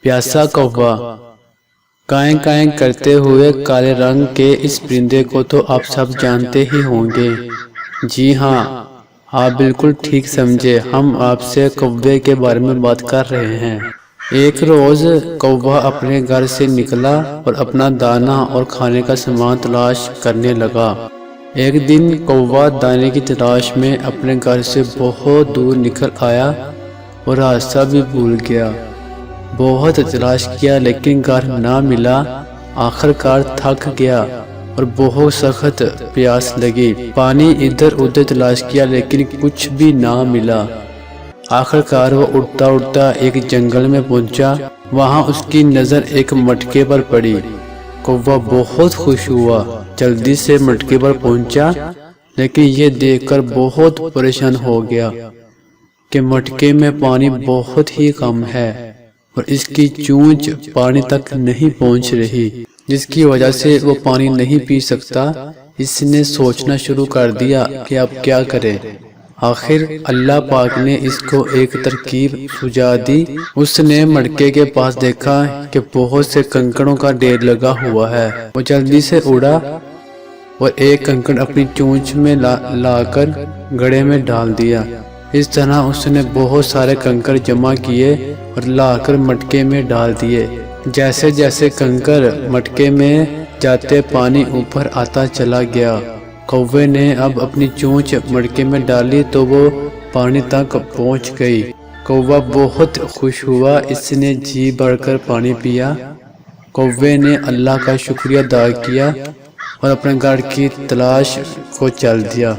پیاسا کوا۔ کائیں کائیں کرتے ہوئے کالے رنگ کے اس پرندے کو تو آپ سب جانتے ہی ہوں گے۔ جی ہاں، آپ بالکل ٹھیک سمجھے، ہم آپ سے کوے کے بارے میں بات کر رہے ہیں۔ ایک روز کوا اپنے گھر سے نکلا اور اپنا دانہ اور کھانے کا سامان تلاش کرنے لگا۔ ایک دن کوا دانے کی تلاش میں اپنے گھر سے بہت دور نکل آیا اور راستہ بھی بھول گیا۔ بہت تلاش کیا لیکن گھر نہ ملا۔ آخر کار تھک گیا اور بہت سخت پیاس لگی۔ پانی ادھر ادھر تلاش کیا لیکن کچھ بھی نہ ملا۔ آخر کار وہ اڑتا اڑتا ایک جنگل میں پہنچا۔ وہاں اس کی نظر ایک مٹکے پر پڑی۔ کوا بہت خوش ہوا، جلدی سے مٹکے پر پہنچا، لیکن یہ دیکھ کر بہت پریشان ہو گیا کہ مٹکے میں پانی بہت ہی کم ہے اور اس کی چونچ پانی تک نہیں پہنچ رہی، جس کی وجہ سے وہ پانی نہیں پی سکتا۔ اس نے سوچنا شروع کر دیا کہ اب کیا کرے۔ آخر اللہ پاک نے اس کو ایک ترکیب سجھا دی۔ اس نے مٹکے کے پاس دیکھا کہ بہت سے کنکڑوں کا ڈھیر لگا ہوا ہے۔ وہ جلدی سے اڑا اور ایک کنکڑ اپنی چونچ میں لا کر گڑھے میں ڈال دیا۔ اس طرح اس نے بہت سارے کنکڑ جمع کیے اور لا کر مٹکے میں ڈال دیے۔ جیسے جیسے کنکڑ مٹکے میں جاتے پانی اوپر آتا چلا گیا۔ کوے نے اب اپنی چونچ مٹکے میں ڈالی تو وہ پانی تک پہنچ گئی۔ کوا بہت خوش ہوا، اس نے جی بھر کر پانی پیا۔ کوے نے اللہ کا شکریہ ادا کیا اور اپنے گھر کی تلاش کو چل دیا۔